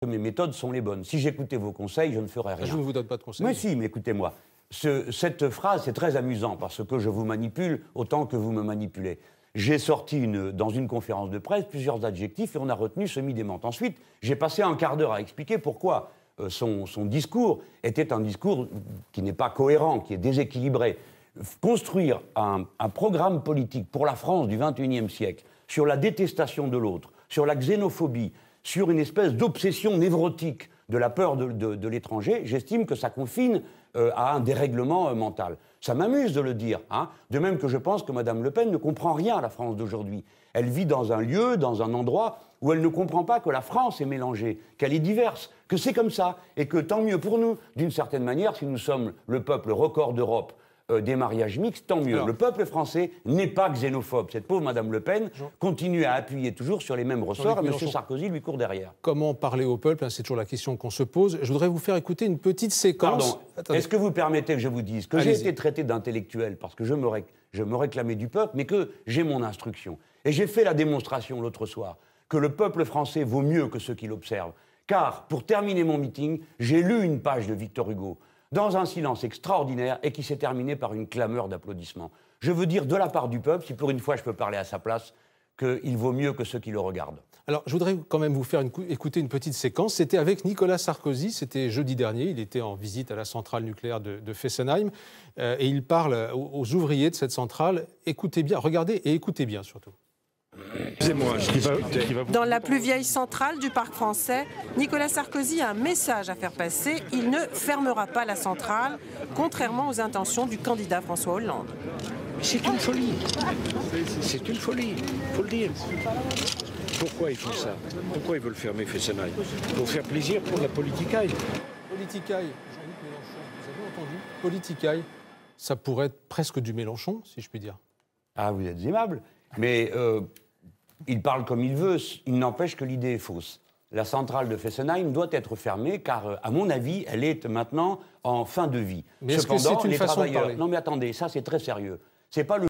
que mes méthodes sont les bonnes. Si j'écoutais vos conseils, je ne ferais rien. Je ne vous donne pas de conseils. Mais si, mais écoutez-moi. Cette phrase, c'est très amusant parce que je vous manipule autant que vous me manipulez. J'ai sorti dans une conférence de presse plusieurs adjectifs et on a retenu semi-démente. Ensuite, j'ai passé un quart d'heure à expliquer pourquoi son discours était un discours qui n'est pas cohérent, qui est déséquilibré. Construire un programme politique pour la France du XXIe siècle sur la détestation de l'autre, sur la xénophobie, sur une espèce d'obsession névrotique de la peur de l'étranger, j'estime que ça confine à un dérèglement mental. Ça m'amuse de le dire, hein, de même que je pense que Mme Le Pen ne comprend rien à la France d'aujourd'hui. Elle vit dans un lieu, dans un endroit où elle ne comprend pas que la France est mélangée, qu'elle est diverse, que c'est comme ça, et que tant mieux pour nous, d'une certaine manière, si nous sommes le peuple record d'Europe des mariages mixtes, tant mieux. Alors, le peuple français n'est pas xénophobe. Cette pauvre Mme Le Pen continue à appuyer toujours sur les mêmes ressorts et M. Sarkozy lui court derrière. Comment parler au peuple, c'est toujours la question qu'on se pose. Je voudrais vous faire écouter une petite séquence. Pardon, est-ce que vous permettez que je vous dise que j'ai été traité d'intellectuel parce que je me réclamais du peuple, mais que j'ai mon instruction. Et j'ai fait la démonstration l'autre soir que le peuple français vaut mieux que ceux qui l'observent. Car, pour terminer mon meeting, j'ai lu une page de Victor Hugo dans un silence extraordinaire et qui s'est terminé par une clameur d'applaudissements. Je veux dire de la part du peuple, si pour une fois je peux parler à sa place, qu'il vaut mieux que ceux qui le regardent. Alors, je voudrais quand même vous faire écouter une petite séquence. C'était avec Nicolas Sarkozy, c'était jeudi dernier. Il était en visite à la centrale nucléaire de Fessenheim et il parle aux ouvriers de cette centrale. Écoutez bien, regardez et écoutez bien surtout. Dans la plus vieille centrale du parc français, Nicolas Sarkozy a un message à faire passer. Il ne fermera pas la centrale, contrairement aux intentions du candidat François Hollande. C'est une folie. C'est une folie, il faut le dire. Pourquoi ils font ça? Pourquoi ils veulent fermer Fessenheim? Pour faire plaisir pour la politicaille. Politicaille, Jean-Luc Mélenchon, vous avez entendu? Politicaille, ça pourrait être presque du Mélenchon, si je puis dire. Ah, vous êtes aimable. Mais il parle comme il veut, il n'empêche que l'idée est fausse. La centrale de Fessenheim doit être fermée car, à mon avis, elle est maintenant en fin de vie. Mais est-ce que c'est une façon de parler? Non mais attendez, ça c'est très sérieux. C'est pas le